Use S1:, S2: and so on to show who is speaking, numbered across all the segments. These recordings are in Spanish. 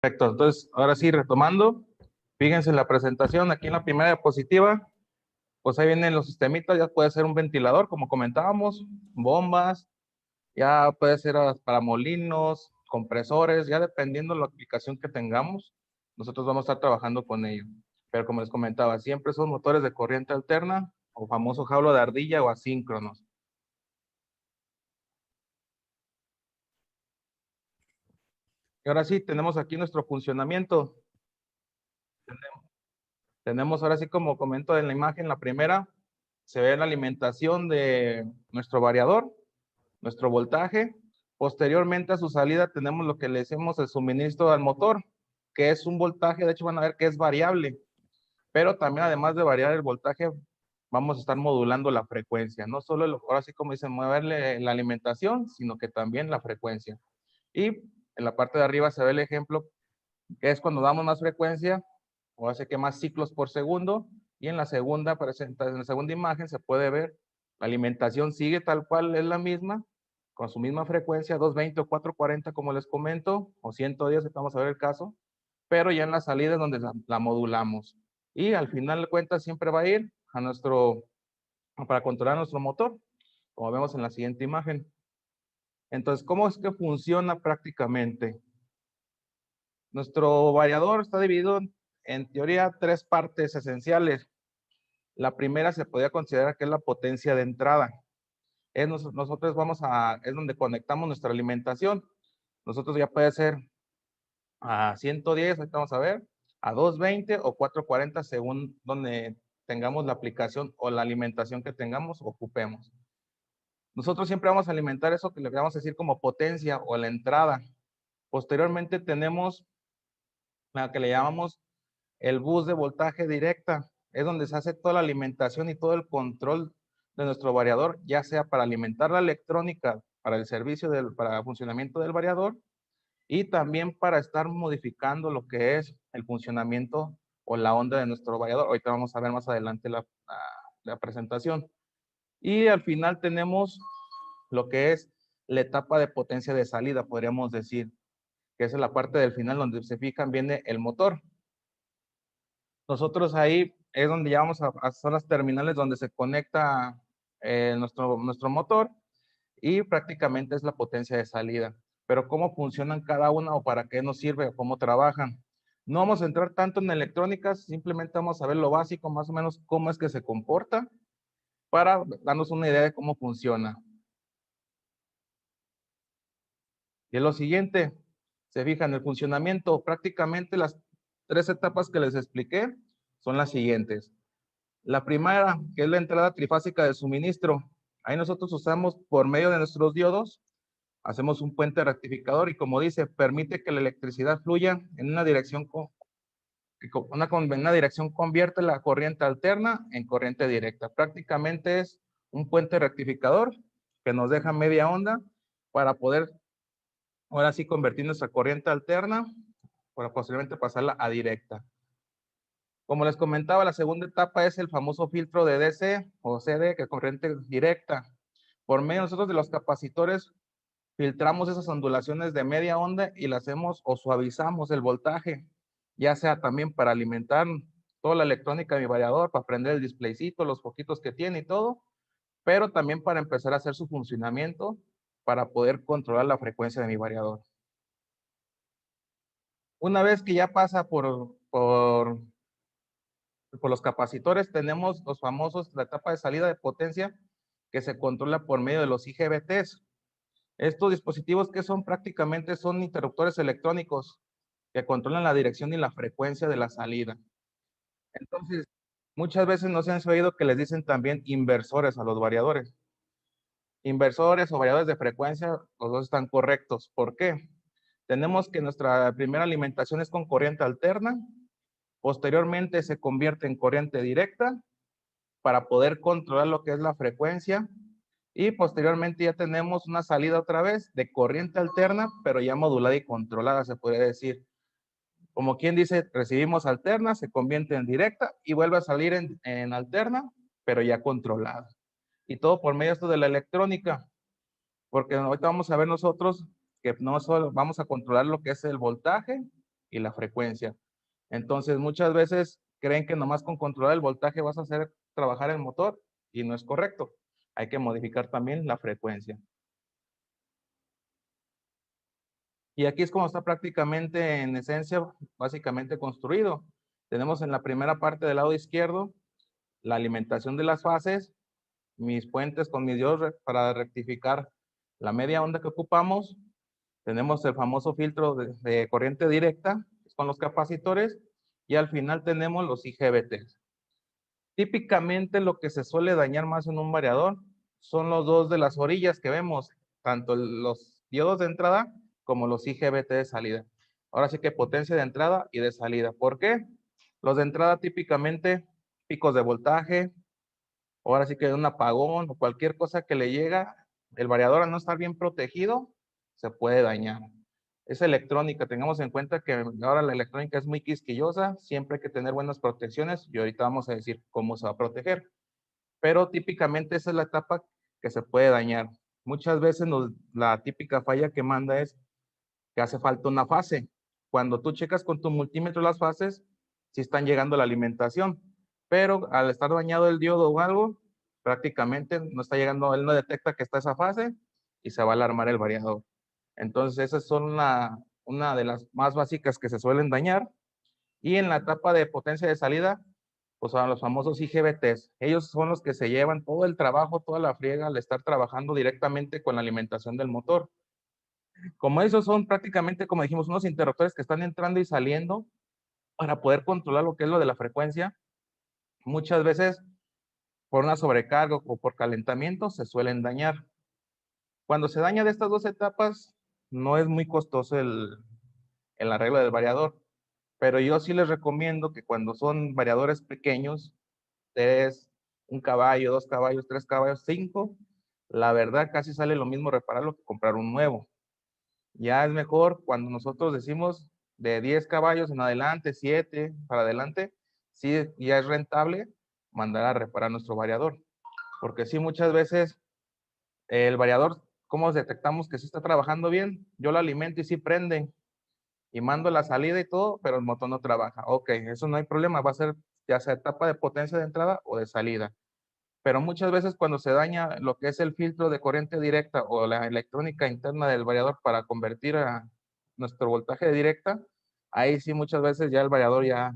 S1: Perfecto, entonces ahora sí, retomando, fíjense en la presentación, aquí en la primera diapositiva, pues ahí vienen los sistemitas, ya puede ser un ventilador, como comentábamos, bombas, ya puede ser para molinos, compresores, ya dependiendo de la aplicación que tengamos, nosotros vamos a estar trabajando con ello. Pero como les comentaba, siempre son motores de corriente alterna, o famoso jaulo de ardilla o asíncronos. Y ahora sí, tenemos aquí nuestro funcionamiento. Tenemos ahora sí, como comento en la imagen, la primera, se ve la alimentación de nuestro variador, nuestro voltaje. Posteriormente a su salida tenemos lo que le decimos el suministro al motor, que es un voltaje, de hecho van a ver que es variable, pero también además de variar el voltaje, vamos a estar modulando la frecuencia, no solo, ahora sí como dicen, moverle la alimentación, sino que también la frecuencia. Y en la parte de arriba se ve el ejemplo, que es cuando damos más frecuencia, o hace que más ciclos por segundo, y en la segunda, en la segunda imagen se puede ver, la alimentación sigue tal cual, es la misma, con su misma frecuencia, 220 o 440 como les comento, o 110, vamos a ver el caso, pero ya en la salida es donde la modulamos. Y al final de cuentas siempre va a ir a para controlar nuestro motor, como vemos en la siguiente imagen. Entonces, ¿cómo es que funciona prácticamente? Nuestro variador está dividido en teoría tres partes esenciales. La primera se podría considerar que es la potencia de entrada. Nosotros es donde conectamos nuestra alimentación. Nosotros ya puede ser a 110, ahorita vamos a ver, a 220 o 440 según donde tengamos la aplicación o la alimentación que tengamos, ocupemos. Nosotros siempre vamos a alimentar eso que le vamos a decir como potencia o la entrada. Posteriormente tenemos la que le llamamos el bus de voltaje directa. Es donde se hace toda la alimentación y todo el control de nuestro variador, ya sea para alimentar la electrónica, para el servicio, para el funcionamiento del variador, y también para estar modificando lo que es el funcionamiento o la onda de nuestro variador. Ahorita vamos a ver más adelante la presentación. Y al final tenemos lo que es la etapa de potencia de salida, podríamos decir, que es la parte del final donde se fijan, viene el motor. Nosotros ahí es donde ya vamos a son las terminales donde se conecta nuestro motor y prácticamente es la potencia de salida. Pero cómo funcionan cada una o para qué nos sirve o cómo trabajan. No vamos a entrar tanto en electrónicas, simplemente vamos a ver lo básico, más o menos cómo es que se comporta para darnos una idea de cómo funciona. Y es lo siguiente, se fijan, el funcionamiento, prácticamente las tres etapas que les expliqué son las siguientes. La primera, que es la entrada trifásica de suministro. Ahí nosotros usamos por medio de nuestros diodos, hacemos un puente rectificador y como dice, permite que la electricidad fluya en una dirección, una dirección convierte la corriente alterna en corriente directa. Prácticamente es un puente rectificador que nos deja media onda para poder ahora sí convertir nuestra corriente alterna para posteriormente pasarla a directa. Como les comentaba, la segunda etapa es el famoso filtro de DC o CD, que es corriente directa. Por medio nosotros de los capacitores, filtramos esas ondulaciones de media onda y la hacemos o suavizamos el voltaje, ya sea también para alimentar toda la electrónica de mi variador, para prender el displaycito, los foquitos que tiene y todo, pero también para empezar a hacer su funcionamiento para poder controlar la frecuencia de mi variador. Una vez que ya pasa por los capacitores, tenemos los famosos, la etapa de salida de potencia que se controla por medio de los IGBTs. Estos dispositivos que son prácticamente son interruptores electrónicos que controlan la dirección y la frecuencia de la salida. Entonces, muchas veces no se han oído que les dicen también inversores a los variadores. Inversores o variadores de frecuencia, los dos están correctos. ¿Por qué? Tenemos que nuestra primera alimentación es con corriente alterna, posteriormente se convierte en corriente directa para poder controlar lo que es la frecuencia y posteriormente ya tenemos una salida otra vez de corriente alterna, pero ya modulada y controlada, se podría decir. Como quien dice, recibimos alterna, se convierte en directa y vuelve a salir en alterna, pero ya controlada. Y todo por medio de esto de la electrónica, porque ahorita vamos a ver nosotros que no solo vamos a controlar lo que es el voltaje, y la frecuencia. Entonces, muchas veces creen que nomás con controlar el voltaje vas a hacer trabajar el motor y no es correcto. Hay que modificar también la frecuencia. Y aquí es como está prácticamente en esencia, básicamente construido. Tenemos en la primera parte del lado izquierdo la alimentación de las fases, mis puentes con mis diodos para rectificar la media onda que ocupamos. Tenemos el famoso filtro de corriente directa con los capacitores y al final tenemos los IGBTs. Típicamente lo que se suele dañar más en un variador son los dos de las orillas que vemos, tanto los diodos de entrada como los IGBT de salida. Ahora sí que potencia de entrada y de salida. ¿Por qué? Los de entrada típicamente picos de voltaje, ahora sí que un apagón o cualquier cosa que le llega, el variador al no estar bien protegido, se puede dañar. Es electrónica, tengamos en cuenta que ahora la electrónica es muy quisquillosa, siempre hay que tener buenas protecciones y ahorita vamos a decir cómo se va a proteger. Pero típicamente esa es la etapa que se puede dañar. Muchas veces la típica falla que manda es que hace falta una fase. Cuando tú checas con tu multímetro las fases, sí están llegando a la alimentación, pero al estar dañado el diodo o algo, prácticamente no está llegando, él no detecta que está esa fase y se va a alarmar el variador. Entonces, esas son una de las más básicas que se suelen dañar. Y en la etapa de potencia de salida, pues son los famosos IGBTs. Ellos son los que se llevan todo el trabajo, toda la friega al estar trabajando directamente con la alimentación del motor. Como esos son prácticamente, como dijimos, unos interruptores que están entrando y saliendo para poder controlar lo que es lo de la frecuencia, muchas veces por una sobrecarga o por calentamiento se suelen dañar. Cuando se daña de estas dos etapas, no es muy costoso el arreglo del variador, pero yo sí les recomiendo que cuando son variadores pequeños, un caballo, 2 caballos, 3 caballos, 5, la verdad casi sale lo mismo repararlo que comprar un nuevo. Ya es mejor cuando nosotros decimos de 10 caballos en adelante, 7 para adelante, sí ya es rentable mandar a reparar nuestro variador. Porque sí, muchas veces el variador, ¿cómo detectamos que sí está trabajando bien? Yo lo alimento y sí prende y mando la salida y todo, pero el motor no trabaja. Ok, eso no hay problema, va a ser ya sea etapa de potencia de entrada o de salida. Pero muchas veces cuando se daña lo que es el filtro de corriente directa o la electrónica interna del variador para convertir a nuestro voltaje directa, ahí sí muchas veces ya el variador ya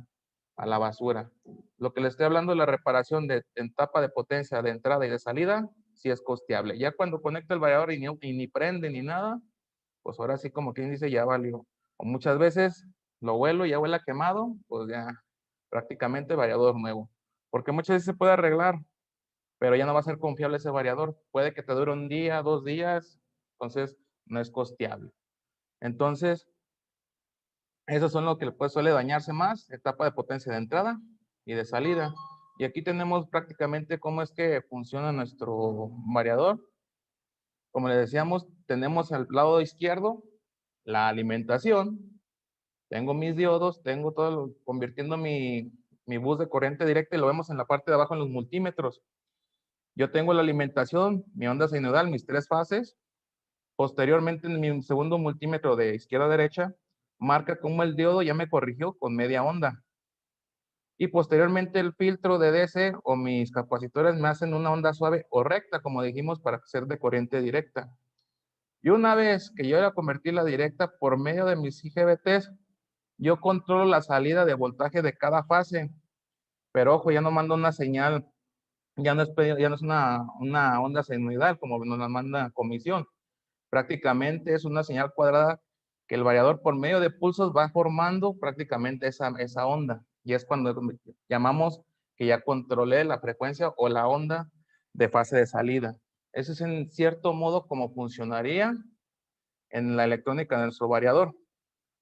S1: a la basura. Lo que le estoy hablando de la reparación de etapa de potencia de entrada y de salida, sí es costeable. Ya cuando conecta el variador y ni prende ni nada, pues ahora sí como quien dice ya valió. O muchas veces lo huelo y ya huele quemado, pues ya prácticamente variador nuevo. Porque muchas veces se puede arreglar, pero ya no va a ser confiable ese variador. Puede que te dure un día, 2 días, entonces no es costeable. Entonces, esos son lo que pues, suele dañarse más, etapa de potencia de entrada y de salida. Y aquí tenemos prácticamente cómo es que funciona nuestro variador. Como le decíamos, tenemos al lado izquierdo la alimentación. Tengo mis diodos, tengo todo, convirtiendo mi bus de corriente directa y lo vemos en la parte de abajo en los multímetros. Yo tengo la alimentación, mi onda sinusoidal, mis 3 fases. Posteriormente, en mi segundo multímetro de izquierda a derecha, marca cómo el diodo ya me corrigió con media onda. Y posteriormente el filtro de DC o mis capacitores me hacen una onda suave o recta, como dijimos, para ser de corriente directa. Y una vez que yo la convertí la directa por medio de mis IGBTs, yo controlo la salida de voltaje de cada fase. Pero ojo, ya no mando una señal, ya no es una onda sinusoidal como nos la manda comisión. Prácticamente es una señal cuadrada que el variador por medio de pulsos va formando prácticamente esa onda. Y es cuando llamamos que ya controlé la frecuencia o la onda de fase de salida. Eso es en cierto modo como funcionaría en la electrónica de nuestro variador.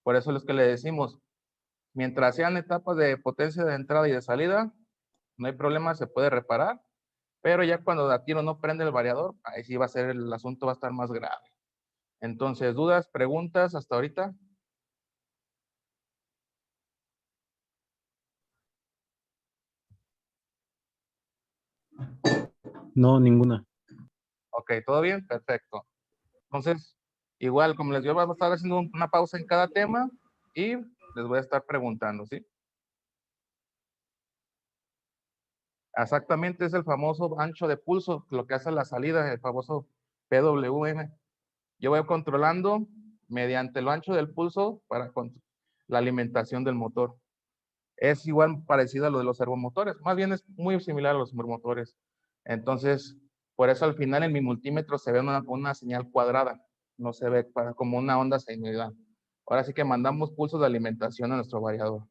S1: Por eso es que le decimos, mientras sean etapas de potencia de entrada y de salida, no hay problema, se puede reparar, pero ya cuando a tiro no prende el variador, ahí sí va a ser, el asunto va a estar más grave. Entonces, ¿dudas, preguntas hasta ahorita?
S2: No, ninguna.
S1: Ok, ¿todo bien? Perfecto. Entonces, igual, como les digo, vamos a estar haciendo una pausa en cada tema y les voy a estar preguntando, ¿sí? Exactamente, es el famoso ancho de pulso, lo que hace la salida, el famoso PWM. Yo voy controlando mediante el ancho del pulso para la alimentación del motor. Es igual parecido a lo de los servomotores, más bien es muy similar a los servomotores. Entonces, por eso al final en mi multímetro se ve una señal cuadrada, no se ve como una onda sinusoidal. Ahora sí que mandamos pulsos de alimentación a nuestro variador.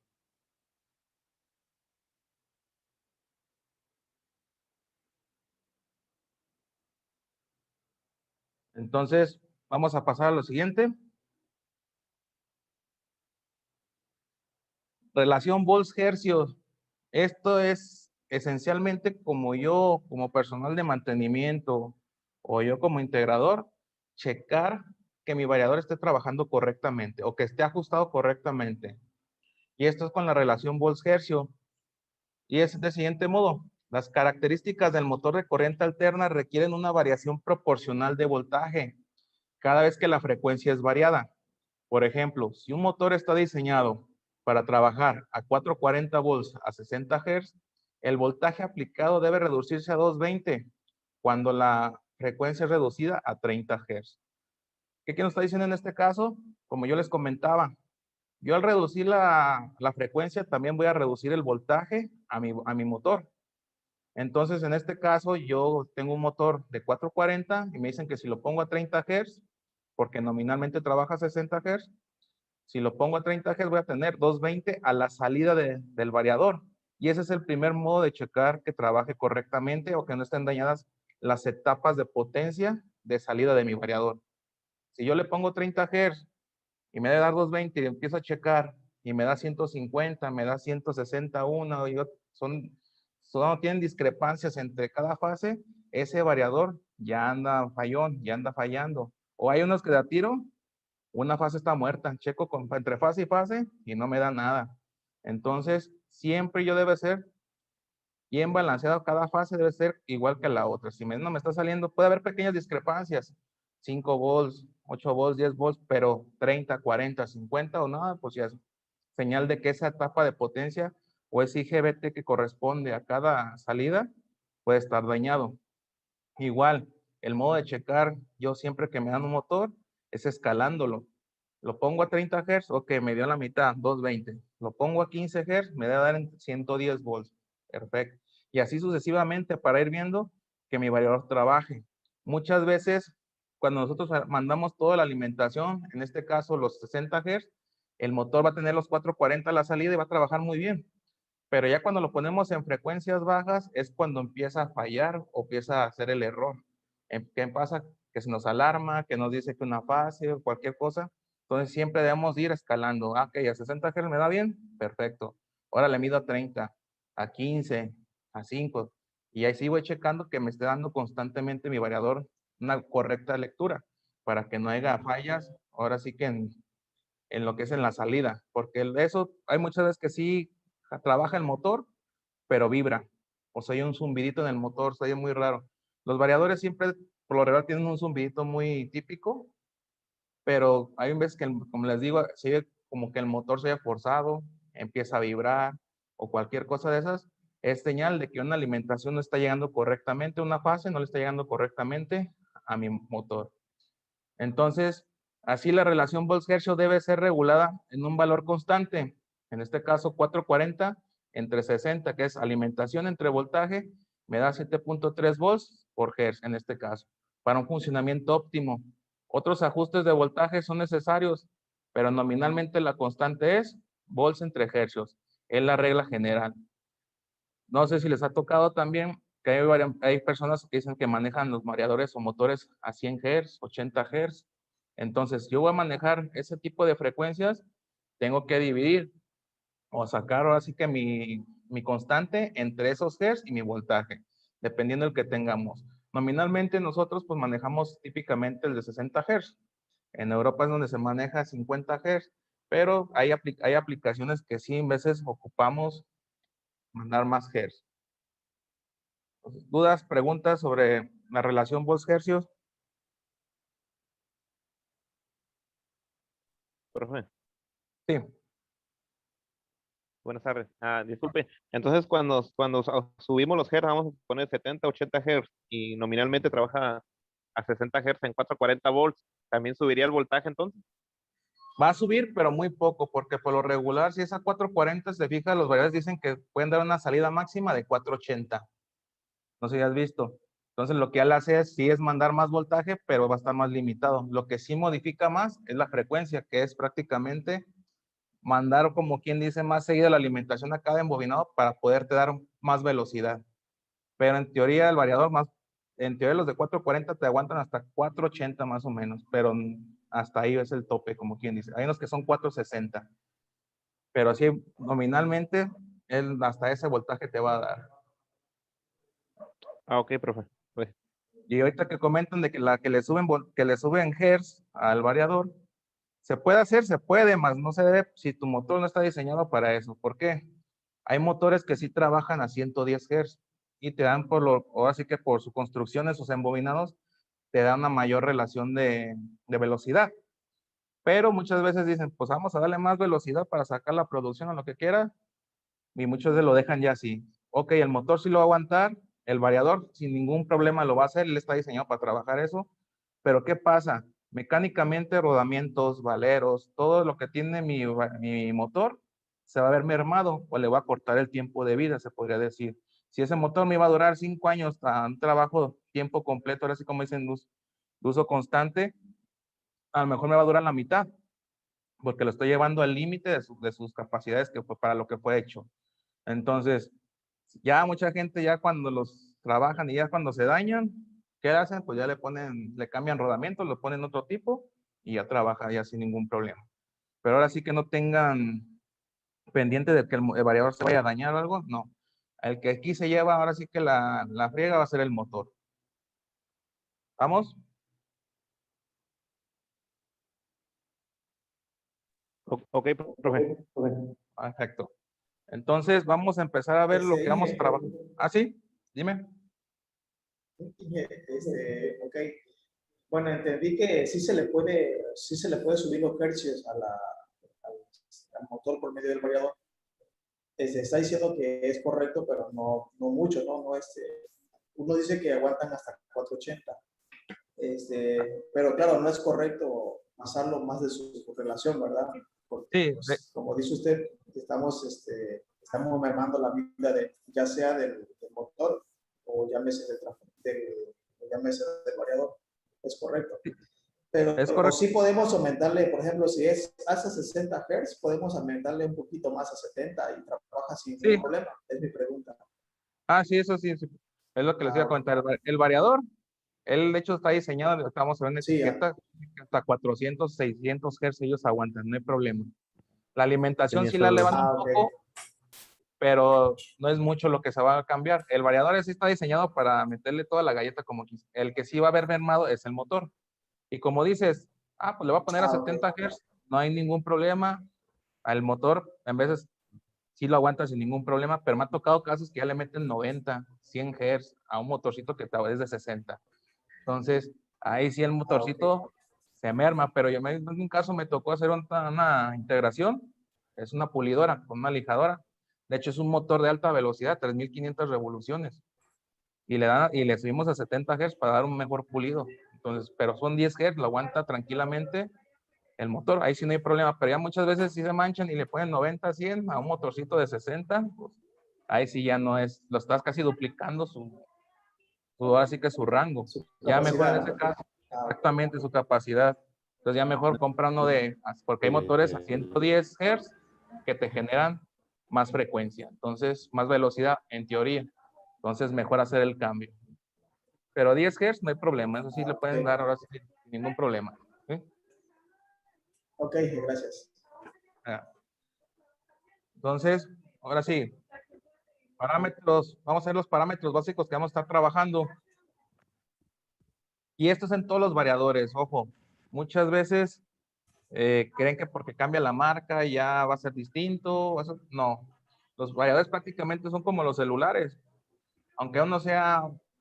S1: Entonces, vamos a pasar a lo siguiente. Relación volts-hercios. Esto es esencialmente como yo, como personal de mantenimiento o yo como integrador, checar que mi variador esté trabajando correctamente o que esté ajustado correctamente. Y esto es con la relación volts-hercio. Y es de siguiente modo. Las características del motor de corriente alterna requieren una variación proporcional de voltaje cada vez que la frecuencia es variada. Por ejemplo, si un motor está diseñado para trabajar a 440 volts a 60 Hz, el voltaje aplicado debe reducirse a 220 cuando la frecuencia es reducida a 30 Hz. ¿Qué nos está diciendo en este caso? Como yo les comentaba, yo al reducir la frecuencia también voy a reducir el voltaje a mi motor. Entonces, en este caso, yo tengo un motor de 440 y me dicen que si lo pongo a 30 Hz, porque nominalmente trabaja a 60 Hz, si lo pongo a 30 Hz voy a tener 220 a la salida del variador. Y ese es el primer modo de checar que trabaje correctamente o que no estén dañadas las etapas de potencia de salida de mi variador. Si yo le pongo 30 Hz y me debe dar 220 y empiezo a checar y me da 150, me da 161, tienen discrepancias entre cada fase, ese variador ya anda fallón, ya anda fallando. O hay unos que da tiro, una fase está muerta, checo entre fase y fase y no me da nada. Entonces, siempre yo debe ser bien balanceado, cada fase debe ser igual que la otra. Si no me está saliendo, puede haber pequeñas discrepancias, 5 volts, 8 volts, 10 volts, pero 30, 40, 50 o nada, pues ya es señal de que esa etapa de potencia o ese IGBT que corresponde a cada salida puede estar dañado. Igual, el modo de checar, yo siempre que me dan un motor, es escalándolo. Lo pongo a 30 Hz, ok, me dio la mitad, 220. Lo pongo a 15 Hz, me debe dar en 110 volts. Perfecto. Y así sucesivamente para ir viendo que mi variador trabaje. Muchas veces, cuando nosotros mandamos toda la alimentación, en este caso los 60 Hz, el motor va a tener los 440 a la salida y va a trabajar muy bien. Pero ya cuando lo ponemos en frecuencias bajas es cuando empieza a fallar o empieza a hacer el error. ¿Qué pasa? Que se nos alarma, que nos dice que una fase o cualquier cosa. Entonces siempre debemos ir escalando. Ah, ok, a 60 Hz me da bien, perfecto. Ahora le mido a 30, a 15, a 5. Y ahí sí voy checando que me esté dando constantemente mi variador una correcta lectura para que no haya fallas. Ahora sí que en lo que es en la salida, porque eso hay muchas veces que sí trabaja el motor, pero vibra. O sea, hay un zumbidito en el motor, se oye muy raro. Los variadores siempre, por lo general, tienen un zumbidito muy típico, pero hay veces que, como les digo, se oye como que el motor se oye forzado, empieza a vibrar o cualquier cosa de esas. Es señal de que una alimentación no está llegando correctamente, una fase no le está llegando correctamente a mi motor. Entonces, así la relación Volts-Hertz debe ser regulada en un valor constante. En este caso, 440 entre 60, que es alimentación entre voltaje, me da 7.3 volts por hertz en este caso, para un funcionamiento óptimo. Otros ajustes de voltaje son necesarios, pero nominalmente la constante es volts entre hercios. Es la regla general. No sé si les ha tocado también que hay personas que dicen que manejan los variadores o motores a 100 Hz, 80 Hz. Entonces, yo voy a manejar ese tipo de frecuencias, tengo que dividir o sacar así que mi constante entre esos Hz y mi voltaje, dependiendo del que tengamos. Nominalmente nosotros pues manejamos típicamente el de 60 Hz. En Europa es donde se maneja 50 Hz, pero hay aplicaciones que sí, en veces ocupamos mandar más Hz. ¿Dudas, preguntas sobre la relación volts-hercios?
S2: Profe,
S1: Sí.
S2: Buenas tardes. Disculpe. Entonces, cuando subimos los Hz, vamos a poner 70, 80 Hz y nominalmente trabaja a 60 Hz en 440 volts, ¿también subiría el voltaje entonces?
S1: Va a subir, pero muy poco, porque por lo regular, si es a 440, se fija, los variadores dicen que pueden dar una salida máxima de 480. No sé si has visto. Entonces, lo que él hace es, sí es mandar más voltaje, pero va a estar más limitado. Lo que sí modifica más es la frecuencia, que es prácticamente mandar, como quien dice, más seguida la alimentación a cada embobinado para poderte dar más velocidad. Pero en teoría, el variador más, en teoría los de 440 te aguantan hasta 480 más o menos, pero hasta ahí es el tope, como quien dice. Hay unos que son 460, pero así nominalmente, él hasta ese voltaje te va a dar.
S2: Ok, profe. Pues,
S1: Y ahorita que comentan de que la que le suben hertz al variador, se puede hacer, se puede, más no se debe si tu motor no está diseñado para eso. ¿Por qué? Hay motores que sí trabajan a 110 Hz y te dan ahora sí que por su construcción de sus embobinados, te da una mayor relación de velocidad. Pero muchas veces dicen, pues vamos a darle más velocidad para sacar la producción o lo que quiera, y muchos de lo dejan ya así. Ok, el motor sí lo va a aguantar, el variador sin ningún problema lo va a hacer, él está diseñado para trabajar eso, pero ¿qué pasa? Mecánicamente, rodamientos, valeros, todo lo que tiene mi motor se va a ver mermado o le va a cortar el tiempo de vida, se podría decir. Si ese motor me iba a durar 5 años a un trabajo tiempo completo, ahora sí como dicen, de uso constante, a lo mejor me va a durar la mitad, porque lo estoy llevando al límite de sus capacidades que fue para lo que fue hecho. Entonces, ya mucha gente ya cuando los trabajan y ya cuando se dañan, ¿qué hacen? Pues ya le cambian rodamientos, lo ponen otro tipo y ya trabaja ya sin ningún problema. Pero ahora sí que no tengan pendiente de que el variador se vaya a dañar o algo, no. El que aquí se lleva ahora sí que la friega va a ser el motor. ¿Vamos?
S2: ok, profe.
S1: Perfecto. Entonces vamos a empezar a ver lo que vamos a trabajar. ¿Ah, sí? Dime.
S3: Ok. Bueno, entendí que sí se le puede subir los hercios al, al motor por medio del variador. Está diciendo que es correcto, pero no mucho, ¿no? Uno dice que aguantan hasta 480. Pero claro, no es correcto pasarlo más de su relación, ¿verdad? Porque,
S1: Sí,
S3: pues, como dice usted, estamos mermando la vida ya sea del motor o llámese del variador. Es correcto.
S1: es
S3: Pero
S1: correcto.
S3: sí podemos aumentarle, por ejemplo, si es hasta 60 Hz, podemos aumentarle un poquito más a 70 y trabaja sin ningún
S1: Sí.
S3: problema. Es mi pregunta.
S1: Ah, sí, eso sí, sí. Es lo que les iba a
S3: Ok.
S1: comentar. El variador, él de hecho está diseñado, estamos en
S3: Sí,
S1: etiqueta, hasta 400, 600 Hz ellos aguantan, no hay problema. La alimentación
S2: Tenía
S1: sí
S2: esa
S1: la
S2: duda.
S1: levanta un
S3: ok.
S1: poco, pero no es mucho lo que se va a cambiar. El variador sí está diseñado para meterle toda la galleta como quise. El que sí va a haber mermado es el motor. Y como dices, pues le va a poner a
S3: Ah, ok.
S1: 70 Hz, no hay ningún problema. Al motor, en veces sí lo aguanta sin ningún problema, pero me ha tocado casos que ya le meten 90, 100 Hz a un motorcito que es de 60. Entonces, ahí sí el
S3: Ah, ok.
S1: motorcito se merma, pero en un caso me tocó hacer una integración, es una pulidora con una lijadora. De hecho, es un motor de alta velocidad, 3500 revoluciones, y le subimos a 70 Hz para dar un mejor pulido. Entonces, pero son 10 Hz, lo aguanta tranquilamente el motor, ahí sí no hay problema, pero ya muchas veces sí se manchan y le ponen 90, 100 a un motorcito de 60, pues ahí sí ya no es, lo estás casi duplicando ahora sí que su rango.
S3: Su
S1: Ya mejor en
S3: capacidad,
S1: ese
S3: ¿no?
S1: caso,
S3: Ah, ok.
S1: exactamente su capacidad. Entonces ya mejor compra uno porque hay motores a 110 Hz que te generan más frecuencia, entonces más velocidad en teoría. Entonces mejor hacer el cambio. Pero 10 Hz no hay problema, eso sí le
S3: Ok,
S1: pueden dar ahora sí sin ningún problema. ¿Sí?
S3: ok, gracias.
S1: Ah, entonces, ahora sí, parámetros, vamos a ver los parámetros básicos que vamos a estar trabajando. Y esto es en todos los variadores, ojo. Muchas veces creen que porque cambia la marca ya va a ser distinto. No, los variadores prácticamente son como los celulares. Aunque uno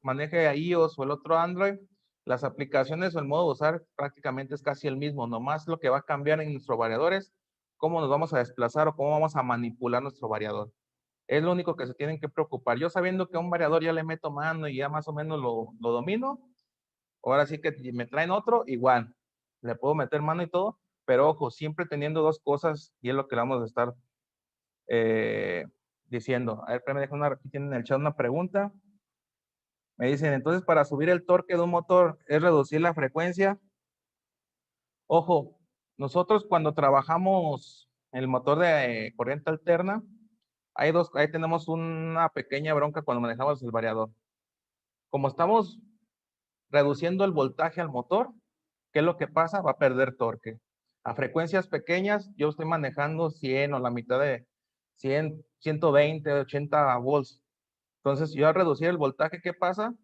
S1: maneje iOS o el otro Android, las aplicaciones o el modo de usar prácticamente es casi el mismo. Nomás lo que va a cambiar en nuestros variadores cómo nos vamos a desplazar o cómo vamos a manipular nuestro variador. Es lo único que se tienen que preocupar. Yo sabiendo que a un variador ya le meto mano y ya más o menos lo domino, ahora sí que me traen otro, igual, le puedo meter mano y todo, pero ojo, siempre teniendo dos cosas y es lo que le vamos a estar diciendo. A ver, aquí tienen en el chat una pregunta. Me dicen, entonces para subir el torque de un motor es reducir la frecuencia. Ojo, nosotros cuando trabajamos el motor de corriente alterna, ahí tenemos una pequeña bronca cuando manejamos el variador. Como estamos reduciendo el voltaje al motor, ¿qué es lo que pasa? Va a perder torque. A frecuencias pequeñas, yo estoy manejando 100 o la mitad de 100, 120, 80 volts. Entonces, yo al reducir el voltaje, ¿qué pasa?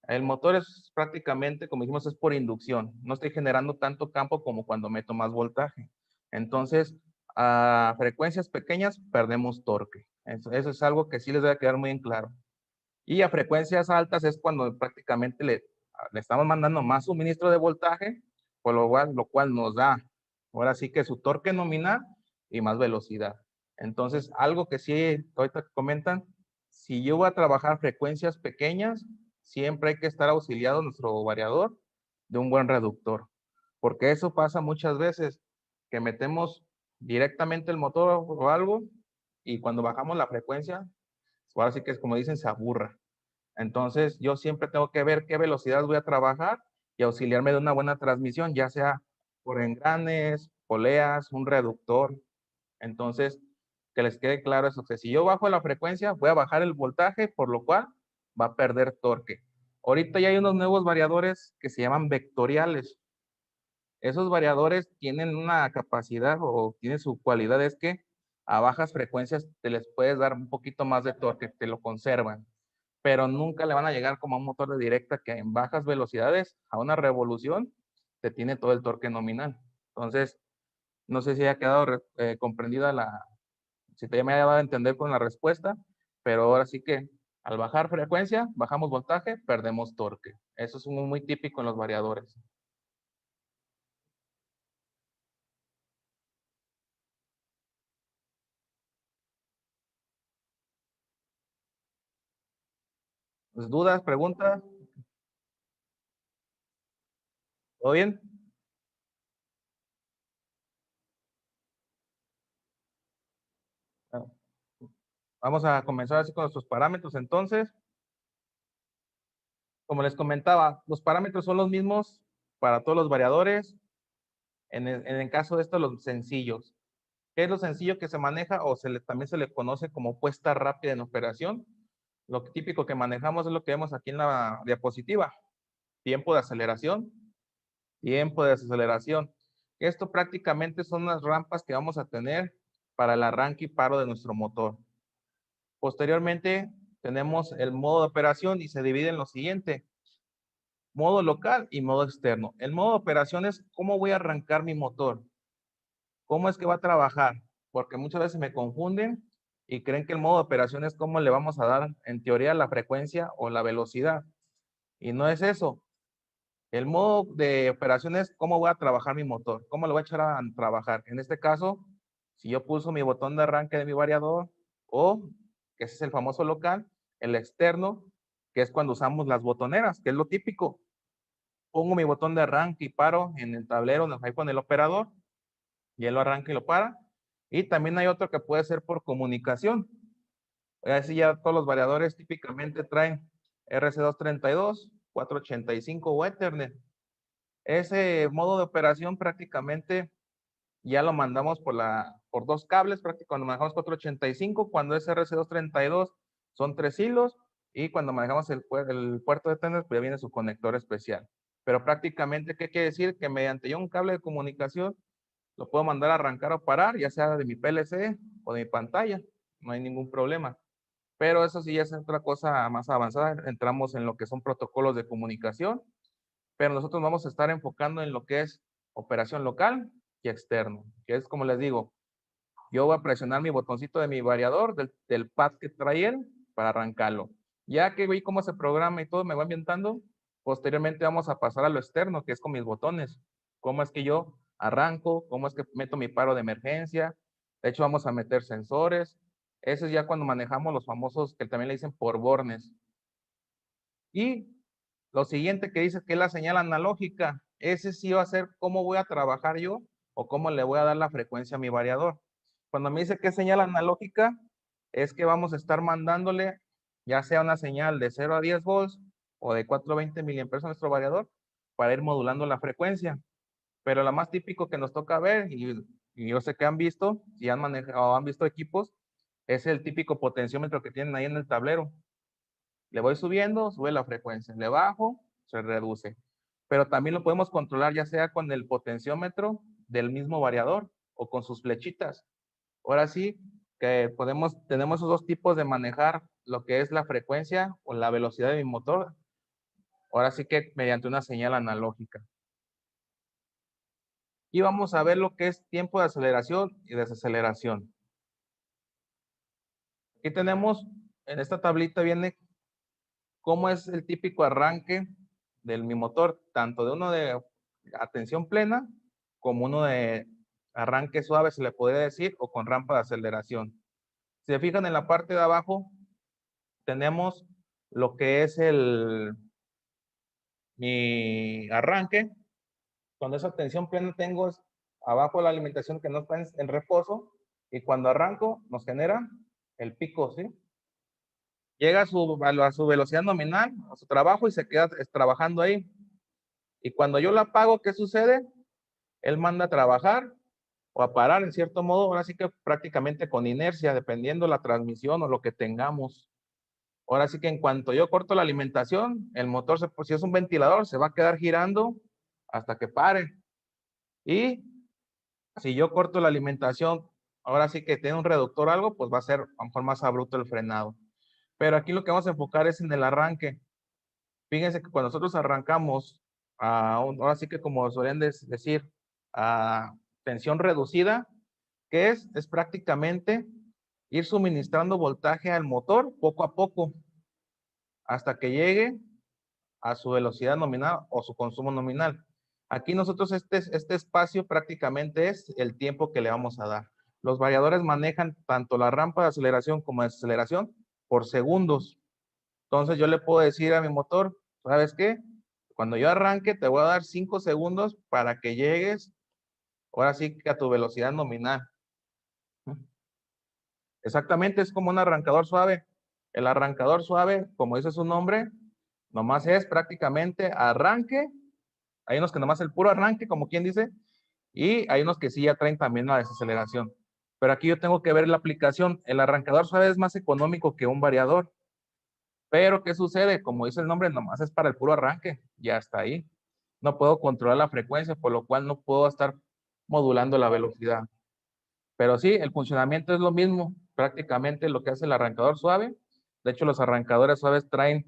S1: El motor es prácticamente, como dijimos, es por inducción. No estoy generando tanto campo como cuando meto más voltaje. Entonces, a frecuencias pequeñas perdemos torque. Eso es algo que sí les debe quedar muy en claro. Y a frecuencias altas es cuando prácticamente le estamos mandando más suministro de voltaje, por lo cual nos da, ahora sí que su torque nominal y más velocidad. Entonces, algo que sí, ahorita comentan, si yo voy a trabajar frecuencias pequeñas, siempre hay que estar auxiliado nuestro variador de un buen reductor, porque eso pasa muchas veces, que metemos directamente el motor o algo, y cuando bajamos la frecuencia, ahora sí que es como dicen, se aburra. Entonces, yo siempre tengo que ver qué velocidad voy a trabajar y auxiliarme de una buena transmisión, ya sea por engranes, poleas, un reductor. Entonces, que les quede claro eso, que si yo bajo la frecuencia, voy a bajar el voltaje, por lo cual va a perder torque. Ahorita ya hay unos nuevos variadores que se llaman vectoriales. Esos variadores tienen una capacidad o tienen su cualidad, es que a bajas frecuencias te les puedes dar un poquito más de torque, te lo conservan, pero nunca le van a llegar como a un motor de directa que en bajas velocidades, a una revolución, te tiene todo el torque nominal. Entonces, no sé si ha quedado comprendida si te me haya dado a entender con la respuesta, pero ahora sí que al bajar frecuencia, bajamos voltaje, perdemos torque. Eso es muy típico en los variadores. Pues, ¿dudas, preguntas? ¿Todo bien? Vamos a comenzar así con nuestros parámetros. Entonces, como les comentaba, los parámetros son los mismos para todos los variadores. En el caso de estos, los sencillos. ¿Qué es lo sencillo que se maneja o también se le conoce como puesta rápida en operación? Lo típico que manejamos es lo que vemos aquí en la diapositiva. Tiempo de aceleración, tiempo de desaceleración. Esto prácticamente son las rampas que vamos a tener para el arranque y paro de nuestro motor. Posteriormente, tenemos el modo de operación y se divide en lo siguiente: modo local y modo externo. El modo de operación es cómo voy a arrancar mi motor. ¿Cómo es que va a trabajar? Porque muchas veces me confunden y creen que el modo de operación es cómo le vamos a dar, en teoría, la frecuencia o la velocidad. Y no es eso. El modo de operación es cómo voy a trabajar mi motor, cómo lo voy a echar a trabajar. En este caso, si yo pulso mi botón de arranque de mi variador, o, que ese es el famoso local, el externo, que es cuando usamos las botoneras, que es lo típico. Pongo mi botón de arranque y paro en el tablero, ahí con el operador, y él lo arranca y lo para. Y también hay otro que puede ser por comunicación. Así ya todos los variadores típicamente traen RC232, 485 o Ethernet. Ese modo de operación prácticamente ya lo mandamos por dos cables, prácticamente cuando manejamos 485, cuando es RC232 son 3 hilos, y cuando manejamos el puerto de Ethernet, pues ya viene su conector especial. Pero prácticamente, ¿qué quiere decir? Que mediante yo un cable de comunicación, lo puedo mandar a arrancar o parar, ya sea de mi PLC o de mi pantalla, no hay ningún problema. Pero eso sí es otra cosa más avanzada, entramos en lo que son protocolos de comunicación, pero nosotros vamos a estar enfocando en lo que es operación local y externo, que es como les digo, yo voy a presionar mi botoncito de mi variador, del pad que trae él, para arrancarlo. Ya que vi cómo se programa y todo me va ambientando, posteriormente vamos a pasar a lo externo, que es con mis botones. Cómo es que yo arranco, cómo es que meto mi paro de emergencia, De hecho, vamos a meter sensores. Eso es ya cuando manejamos los famosos que también le dicen por bornes. Y lo siguiente que dice que es la señal analógica. Ese sí va a ser cómo voy a trabajar yo o cómo le voy a dar la frecuencia a mi variador. Cuando me dice que es señal analógica, es que vamos a estar mandándole ya sea una señal de 0 a 10 volts o de 420 miliamperes a nuestro variador para ir modulando la frecuencia. Pero lo más típico que nos toca ver, y yo sé que han visto, si han manejado o han visto equipos, es el típico potenciómetro que tienen ahí en el tablero. Le voy subiendo, sube la frecuencia. Le bajo, se reduce. Pero también lo podemos controlar ya sea con el potenciómetro del mismo variador o con sus flechitas. Ahora sí que tenemos esos dos tipos de manejar lo que es la frecuencia o la velocidad de mi motor. Ahora sí que mediante una señal analógica. Y vamos a ver lo que es tiempo de aceleración y desaceleración. Aquí tenemos, en esta tablita viene cómo es el típico arranque de mi motor, tanto de uno de atención plena como uno de arranque suave, se le podría decir, o con rampa de aceleración. Si se fijan en la parte de abajo, tenemos lo que es mi arranque. Cuando es atención plena tengo abajo la alimentación que no está en reposo y cuando arranco nos genera el pico, ¿sí? Llega a su velocidad nominal, a su trabajo y se queda trabajando ahí. Y cuando yo la apago, ¿qué sucede? Él manda a trabajar o a parar en cierto modo, ahora sí que prácticamente con inercia, dependiendo la transmisión o lo que tengamos. Ahora sí que en cuanto yo corto la alimentación, el motor, si es un ventilador, se va a quedar girando hasta que pare. Y si yo corto la alimentación, ahora sí que tiene un reductor o algo, pues va a ser a lo mejor más abrupto el frenado. Pero aquí lo que vamos a enfocar es en el arranque. Fíjense que cuando nosotros arrancamos, ahora sí que como suelen decir, a tensión reducida, ¿qué es? Es prácticamente ir suministrando voltaje al motor poco a poco hasta que llegue a su velocidad nominal o su consumo nominal. Aquí nosotros este espacio prácticamente es el tiempo que le vamos a dar. Los variadores manejan tanto la rampa de aceleración como de desaceleración por segundos. Entonces yo le puedo decir a mi motor, ¿sabes qué? Cuando yo arranque te voy a dar 5 segundos para que llegues, ahora sí que a tu velocidad nominal. Exactamente, es como un arrancador suave. El arrancador suave, como dice su nombre, nomás es prácticamente arranque. Hay unos que nomás el puro arranque, como quien dice, y hay unos que sí ya traen también la desaceleración. Pero aquí yo tengo que ver la aplicación. El arrancador suave es más económico que un variador. Pero, ¿qué sucede? Como dice el nombre, nomás es para el puro arranque. Ya está ahí. No puedo controlar la frecuencia, por lo cual no puedo estar modulando la velocidad. Pero sí, el funcionamiento es lo mismo. Prácticamente lo que hace el arrancador suave. De hecho, los arrancadores suaves traen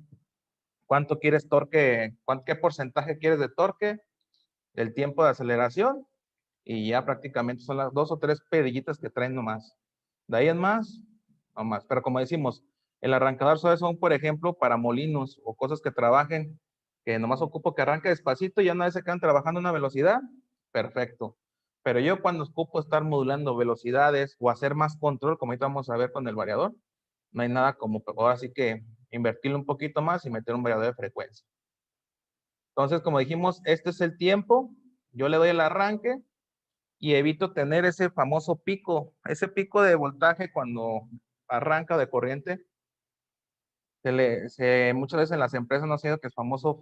S1: cuánto quieres torque, qué porcentaje quieres de torque, el tiempo de aceleración, y ya prácticamente son las 2 o 3 pedillitas que traen nomás. De ahí en más, no más. Pero como decimos, el arrancador suave son, por ejemplo, para molinos o cosas que trabajen, que nomás ocupo que arranque despacito y ya una vez se quedan trabajando a una velocidad, perfecto. Pero yo cuando ocupo estar modulando velocidades o hacer más control, como ahorita vamos a ver con el variador, no hay nada como, ahora sí que invertirle un poquito más y meter un variador de frecuencia. Entonces, como dijimos, este es el tiempo, yo le doy el arranque y evito tener ese famoso pico, ese pico de voltaje cuando arranca de corriente. Muchas veces en las empresas no ha sido que es famoso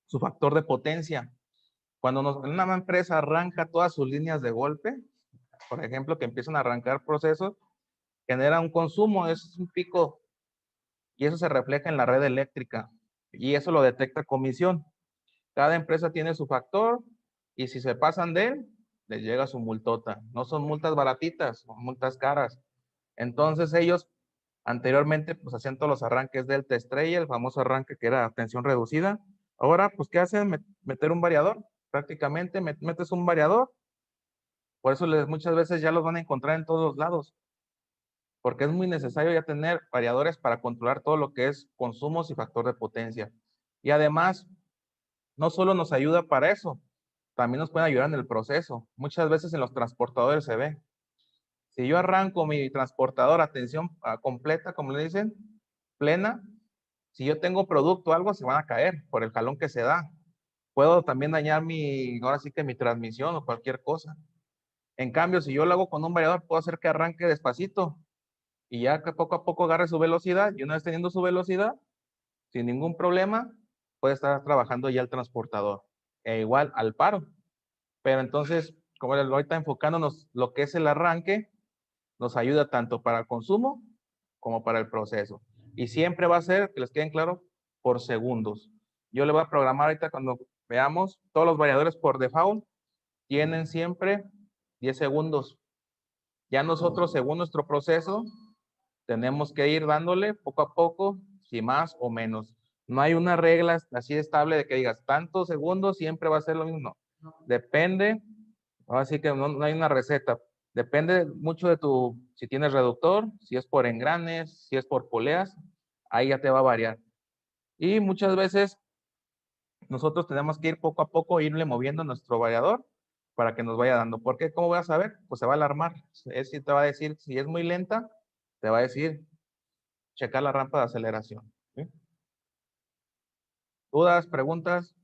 S1: su factor de potencia. Cuando una empresa arranca todas sus líneas de golpe, por ejemplo, que empiezan a arrancar procesos, genera un consumo, es un pico, y eso se refleja en la red eléctrica, y eso lo detecta comisión. Cada empresa tiene su factor, y si se pasan de él, les llega su multota. No son multas baratitas, son multas caras. Entonces ellos anteriormente pues hacían todos los arranques delta estrella, el famoso arranque que era tensión reducida. Ahora pues ¿qué hacen? Meter un variador. Prácticamente metes un variador. Por eso muchas veces ya los van a encontrar en todos los lados. Porque es muy necesario ya tener variadores para controlar todo lo que es consumos y factor de potencia. Y además, no solo nos ayuda para eso, también nos puede ayudar en el proceso. Muchas veces en los transportadores se ve. Si yo arranco mi transportador a tensión completa, como le dicen, plena, si yo tengo producto o algo, se van a caer por el jalón que se da. Puedo también dañar ahora sí que mi transmisión o cualquier cosa. En cambio, si yo lo hago con un variador, puedo hacer que arranque despacito y ya que poco a poco agarre su velocidad y una vez teniendo su velocidad, sin ningún problema, puede estar trabajando ya el transportador. E igual al paro. Pero entonces, como ahorita enfocándonos lo que es el arranque, nos ayuda tanto para el consumo como para el proceso. Y siempre va a ser, que les queden claro, por segundos. Yo le voy a programar ahorita cuando veamos, todos los variadores por default tienen siempre 10 segundos. Ya nosotros, según nuestro proceso, tenemos que ir dándole poco a poco, si más o menos. No hay una regla así estable de que digas tantos segundos, siempre va a ser lo mismo. Depende, así que no hay una receta. Depende mucho de si tienes reductor, si es por engranes, si es por poleas, ahí ya te va a variar. Y muchas veces nosotros tenemos que ir poco a poco, irle moviendo nuestro variador para que nos vaya dando. ¿Por qué? ¿Cómo voy a saber? Pues se va a alarmar. Es decir, te va a decir, si es muy lenta, te va a decir, checar la rampa de aceleración. ¿Sí? ¿Dudas, preguntas?